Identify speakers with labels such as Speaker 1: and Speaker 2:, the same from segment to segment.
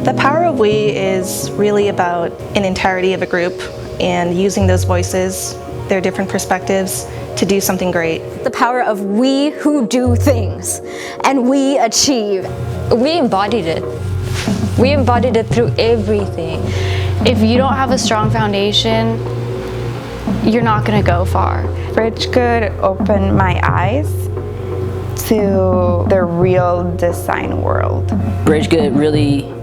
Speaker 1: The power of we is really about an entirety of a group and using those voices, their different perspectives, to do something great.
Speaker 2: The power of we who do things and we achieve.
Speaker 3: We embodied it. We embodied it through everything.
Speaker 4: If you don't have a strong foundation, you're not going to go far.
Speaker 5: BRIDGEGOOD opened my eyes to the real design world.
Speaker 6: BRIDGEGOOD really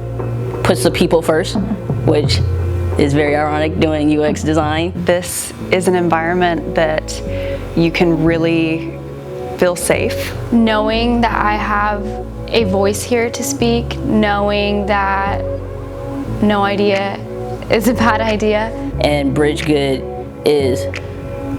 Speaker 6: puts the people first, which is very ironic doing UX design.
Speaker 7: This is an environment that you can really feel safe.
Speaker 4: Knowing that I have a voice here to speak, knowing that no idea is a bad idea.
Speaker 6: And BRIDGEGOOD is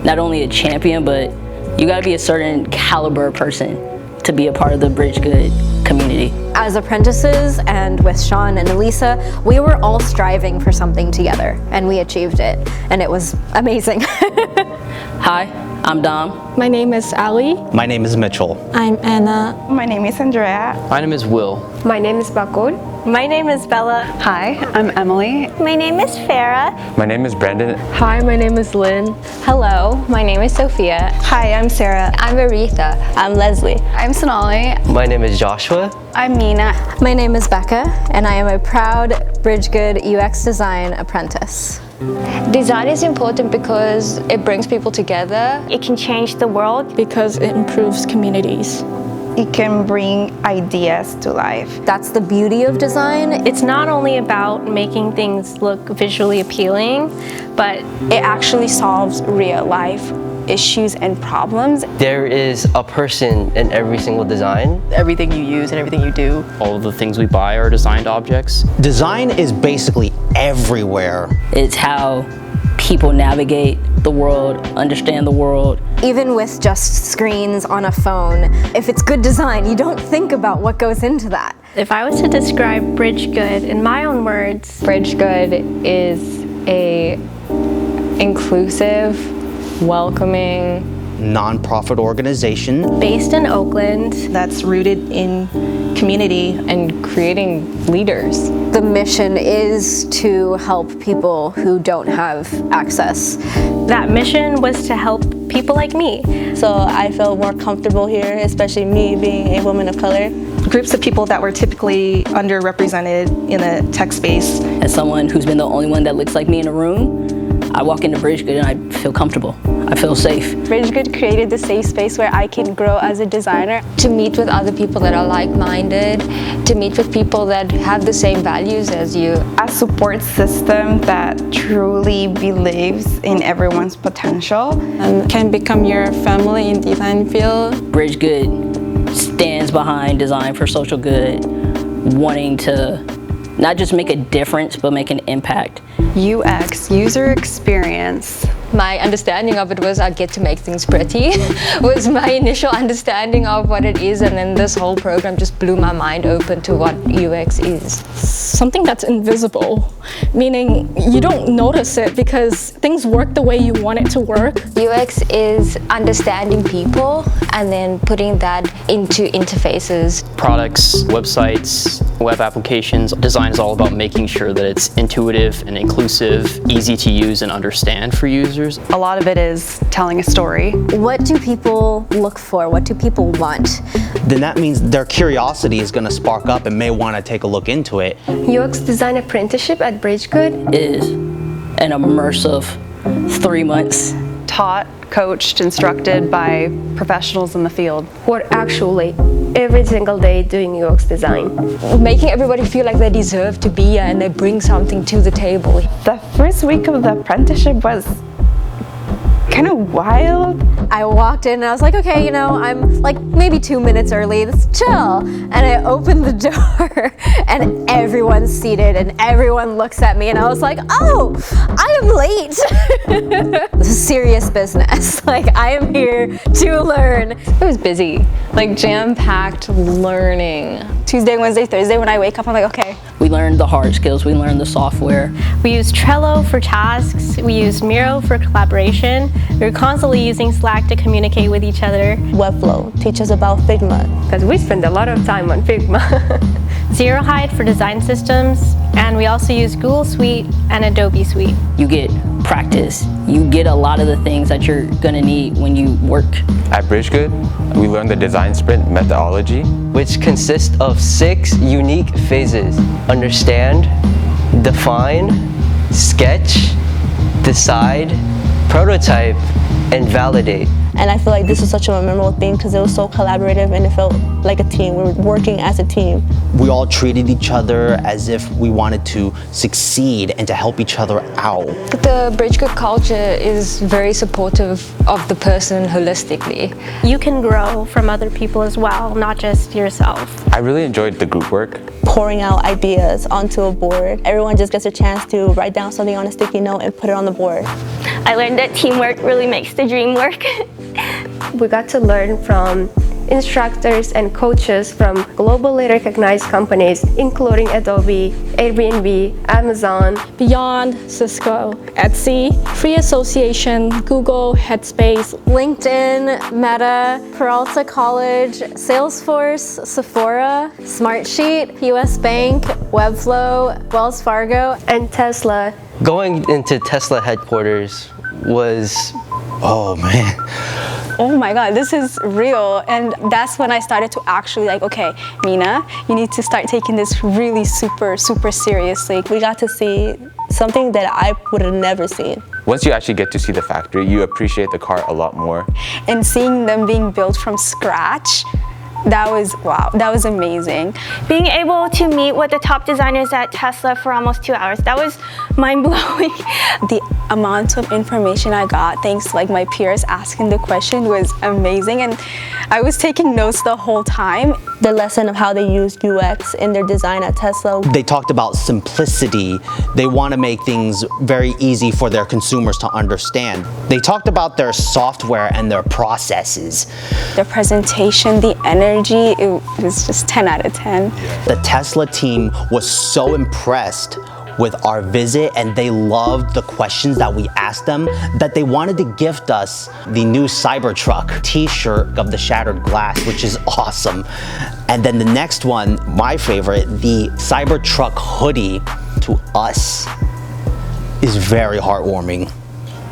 Speaker 6: not only a champion, but you gotta be a certain caliber person to be a part of the BRIDGEGOOD community.
Speaker 2: As apprentices and with Sean and Elisa, we were all striving for something together and we achieved it, and it was amazing.
Speaker 6: Hi, I'm Dom.
Speaker 8: My name is Ali.
Speaker 9: My name is Mitchell.
Speaker 8: I'm Anna.
Speaker 5: My name is Andrea.
Speaker 10: My name is Will.
Speaker 11: My name is Bakul.
Speaker 12: My name is Bella.
Speaker 7: Hi, I'm Emily.
Speaker 13: My name is Farah.
Speaker 14: My name is Brandon.
Speaker 15: Hi, my name is Lynn.
Speaker 16: Hello, my name is Sophia.
Speaker 1: Hi, I'm Sarah.
Speaker 16: I'm Aretha.
Speaker 13: I'm Leslie.
Speaker 4: I'm Sonali.
Speaker 17: My name is Joshua.
Speaker 12: I'm Mina.
Speaker 2: My name is Becca, and I am a proud BRIDGEGOOD UX Design apprentice.
Speaker 3: Design is important because it brings people together.
Speaker 13: It can change the world
Speaker 8: because it improves communities.
Speaker 5: It can bring ideas to life.
Speaker 2: That's the beauty of design.
Speaker 11: It's not only about making things look visually appealing, but it actually solves real life issues and problems.
Speaker 17: There is a person in every single design.
Speaker 15: Everything you use and everything you do.
Speaker 10: All of the things we buy are designed objects.
Speaker 9: Design is basically everywhere.
Speaker 6: It's how people navigate the world, understand the world.
Speaker 2: Even with just screens on a phone, if it's good design, you don't think about what goes into that.
Speaker 11: If I was to describe BRIDGEGOOD in my own words,
Speaker 3: BRIDGEGOOD is a inclusive, welcoming,
Speaker 9: non-profit organization
Speaker 11: based in Oakland
Speaker 1: that's rooted in community
Speaker 3: and creating leaders.
Speaker 2: The mission is to help people who don't have access.
Speaker 11: That mission was to help people like me.
Speaker 12: So I feel more comfortable here, especially me being a woman of color.
Speaker 1: Groups of people that were typically underrepresented in the tech space.
Speaker 6: As someone who's been the only one that looks like me in a room, I walk into BRIDGEGOOD and I feel comfortable. I feel safe.
Speaker 11: BRIDGEGOOD created the safe space where I can grow as a designer.
Speaker 3: To meet with other people that are like-minded, to meet with people that have the same values as you.
Speaker 5: A support system that truly believes in everyone's potential.
Speaker 8: And can become your family in design field.
Speaker 6: BRIDGEGOOD stands behind design for social good, wanting to not just make a difference, but make an impact.
Speaker 7: UX, user experience.
Speaker 3: My understanding of it was I get to make things pretty, was my initial understanding of what it is, and then this whole program just blew my mind open to what UX is.
Speaker 8: Something that's invisible, meaning you don't notice it because things work the way you want it to work.
Speaker 3: UX is understanding people and then putting that into interfaces.
Speaker 10: Products, websites, web applications. Design is all about making sure that it's intuitive and inclusive, easy to use and understand for users.
Speaker 7: A lot of it is telling a story.
Speaker 2: What do people look for? What do people want?
Speaker 9: Then that means their curiosity is going to spark up and may want to take a look into it.
Speaker 11: UX Design Apprenticeship at BRIDGEGOOD
Speaker 6: is an immersive 3 months.
Speaker 7: Taught, coached, instructed by professionals in the field.
Speaker 11: We're actually every single day doing UX design.
Speaker 3: Making everybody feel like they deserve to be here and they bring something to the table.
Speaker 5: The first week of the apprenticeship was kind of wild.
Speaker 2: I walked in and I was like, okay, you know, I'm like maybe 2 minutes early, let's chill. And I opened the door and everyone's seated and everyone looks at me and I was like, oh, I am late. This is serious business. Like, I am here to learn.
Speaker 3: It was busy, like jam-packed learning.
Speaker 11: Tuesday, Wednesday, Thursday, when I wake up, I'm like, okay.
Speaker 6: We learned the hard skills, we learned the software.
Speaker 11: We use Trello for tasks, we use Miro for collaboration. We're constantly using Slack to communicate with each other.
Speaker 12: Webflow teaches about Figma.
Speaker 11: Because we spend a lot of time on Figma. Zero Height for design systems, and we also use Google Suite and Adobe Suite.
Speaker 6: You get practice. You get a lot of the things that you're gonna need when you work.
Speaker 14: At BRIDGEGOOD, we learned the design sprint methodology,
Speaker 17: which consists of 6 unique phases. Understand, define, sketch, decide, prototype, and validate.
Speaker 12: And I feel like this was such a memorable thing because it was so collaborative and it felt like a team. We were working as a team.
Speaker 9: We all treated each other as if we wanted to succeed and to help each other out.
Speaker 3: The BRIDGEGOOD culture is very supportive of the person holistically.
Speaker 11: You can grow from other people as well, not just yourself.
Speaker 14: I really enjoyed the group work.
Speaker 12: Pouring out ideas onto a board. Everyone just gets a chance to write down something on a sticky note and put it on the board.
Speaker 13: I learned that teamwork really makes the dream work.
Speaker 15: We got to learn from instructors and coaches from globally recognized companies, including Adobe, Airbnb, Amazon,
Speaker 8: Beyond, Cisco, Etsy, Free Association, Google, Headspace,
Speaker 2: LinkedIn, Meta, Peralta College, Salesforce, Sephora, Smartsheet, US Bank, Webflow, Wells Fargo,
Speaker 15: and Tesla.
Speaker 17: Going into Tesla headquarters was...
Speaker 9: Oh man.
Speaker 18: Oh my God, this is real. And that's when I started to actually like, okay, Mina, you need to start taking this really super seriously.
Speaker 12: We got to see something that I would have never seen.
Speaker 14: Once you actually get to see the factory, you appreciate the car a lot more.
Speaker 18: And seeing them being built from scratch, that was, wow, that was amazing.
Speaker 13: Being able to meet with the top designers at Tesla for almost 2 hours, that was mind-blowing.
Speaker 18: The amount of information I got, thanks to like my peers asking the question, was amazing. And I was taking notes the whole time.
Speaker 12: The lesson of how they used UX in their design at Tesla.
Speaker 9: They talked about simplicity. They want to make things very easy for their consumers to understand. They talked about their software and their processes.
Speaker 18: The presentation, the energy, it was just 10 out of 10.
Speaker 9: The Tesla team was so impressed with our visit, and they loved the questions that we asked them that they wanted to gift us the new Cybertruck t-shirt of the shattered glass, which is awesome. And then the next one, my favorite, the Cybertruck hoodie to us is very heartwarming.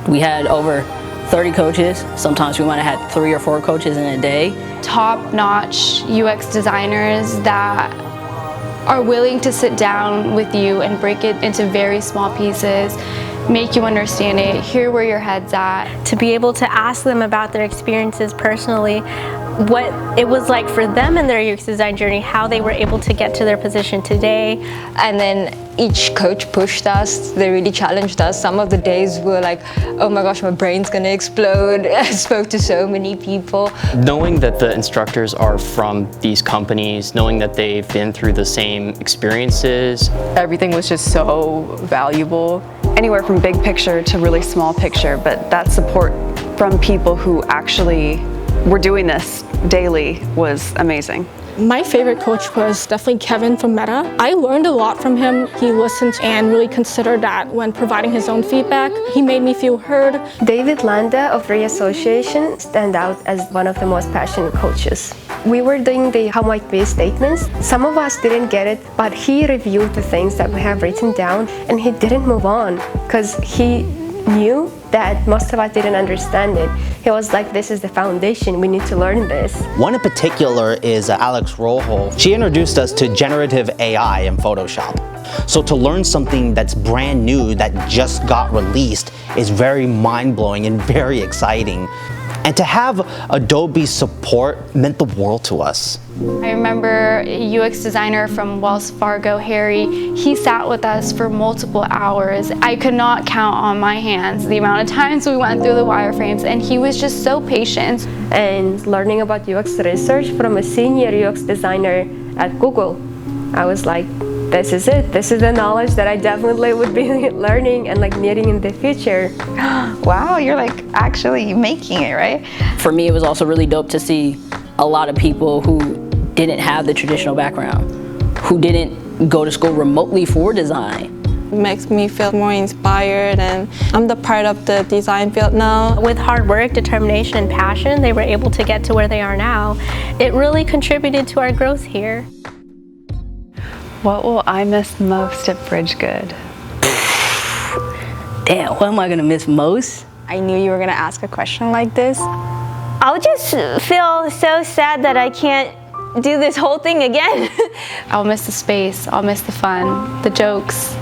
Speaker 6: We had over 30 coaches. Sometimes we might have had 3 or 4 coaches in a day.
Speaker 4: Top-notch UX designers that are willing to sit down with you and break it into very small pieces, make you understand it, hear where your head's at.
Speaker 11: To be able to ask them about their experiences personally, what it was like for them in their UX design journey, how they were able to get to their position today.
Speaker 3: And then each coach pushed us, they really challenged us. Some of the days were like, oh my gosh, my brain's gonna explode. I spoke to so many people.
Speaker 10: Knowing that the instructors are from these companies, knowing that they've been through the same experiences.
Speaker 7: Everything was just so valuable. Anywhere from big picture to really small picture, but that support from people who actually were doing this daily was amazing.
Speaker 8: My favorite coach was definitely Kevin from Meta. I learned a lot from him. He listened and really considered that when providing his own feedback. He made me feel heard.
Speaker 15: David Landa of Free Association stand out as one of the most passionate coaches. We were doing the how might be statements. Some of us didn't get it, but he reviewed the things that we have written down and he didn't move on because he knew that most of us didn't understand it. He was like, this is the foundation, we need to learn this.
Speaker 9: One in particular is Alex Rojo. She introduced us to generative AI in Photoshop. So to learn something that's brand new that just got released is very mind-blowing and very exciting. And to have Adobe support meant the world to us.
Speaker 4: I remember a UX designer from Wells Fargo, Harry, he sat with us for multiple hours. I could not count on my hands the amount of times we went through the wireframes, and he was just so patient.
Speaker 15: And learning about UX research from a senior UX designer at Google, I was like, this is it. This is the knowledge that I definitely would be learning and like needing in the future.
Speaker 5: Wow, you're like actually making it, right?
Speaker 6: For me, it was also really dope to see a lot of people who didn't have the traditional background, who didn't go to school remotely for design.
Speaker 12: It makes me feel more inspired, and I'm the part of the design field now.
Speaker 11: With hard work, determination, and passion, they were able to get to where they are now. It really contributed to our growth here.
Speaker 7: What will I miss most at BRIDGEGOOD?
Speaker 6: Damn, what am I gonna miss most?
Speaker 18: I knew you were gonna ask a question like this.
Speaker 13: I'll just feel so sad that I can't do this whole thing again.
Speaker 4: I'll miss the space, I'll miss the fun, the jokes.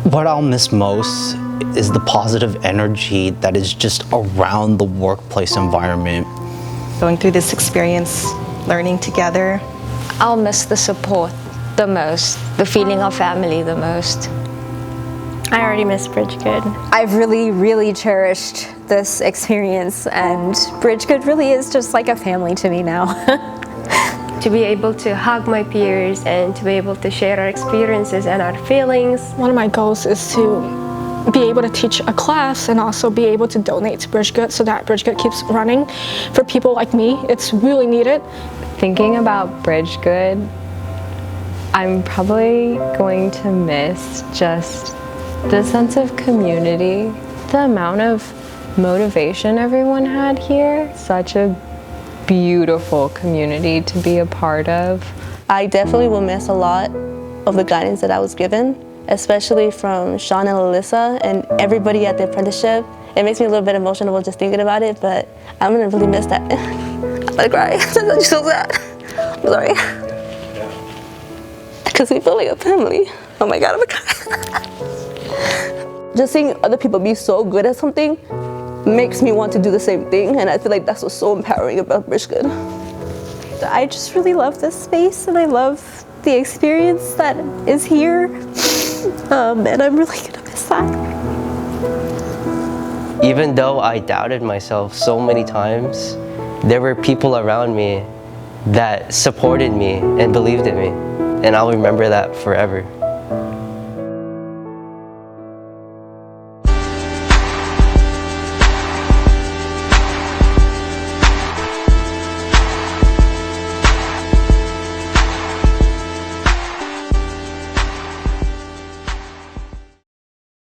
Speaker 9: What I'll miss most is the positive energy that is just around the workplace environment.
Speaker 1: Going through this experience, learning together.
Speaker 3: I'll miss the support the most, the feeling of family the most.
Speaker 11: I already miss BRIDGEGOOD.
Speaker 2: I've really cherished this experience, and BRIDGEGOOD really is just like a family to me now.
Speaker 15: To be able to hug my peers and to be able to share our experiences and our feelings.
Speaker 8: One of my goals is to be able to teach a class and also be able to donate to BRIDGEGOOD so that BRIDGEGOOD keeps running. For people like me, it's really needed.
Speaker 16: Thinking about BRIDGEGOOD, I'm probably going to miss just the sense of community, the amount of motivation everyone had here. Such a beautiful community to be a part of.
Speaker 12: I definitely will miss a lot of the guidance that I was given, especially from Sean and Alyssa and everybody at the apprenticeship. It makes me a little bit emotional just thinking about it, but I'm gonna really miss that. I'm gonna cry. I'm so sad. I'm sorry. Because we feel like a family. Oh my God, I'm gonna cry. Just seeing other people be so good at something makes me want to do the same thing, and I feel like that's what's so empowering about BRIDGEGOOD.
Speaker 2: I just really love this space, and I love the experience that is here, and I'm really gonna miss that.
Speaker 17: Even though I doubted myself so many times, there were people around me that supported me and believed in me, and I'll remember that forever.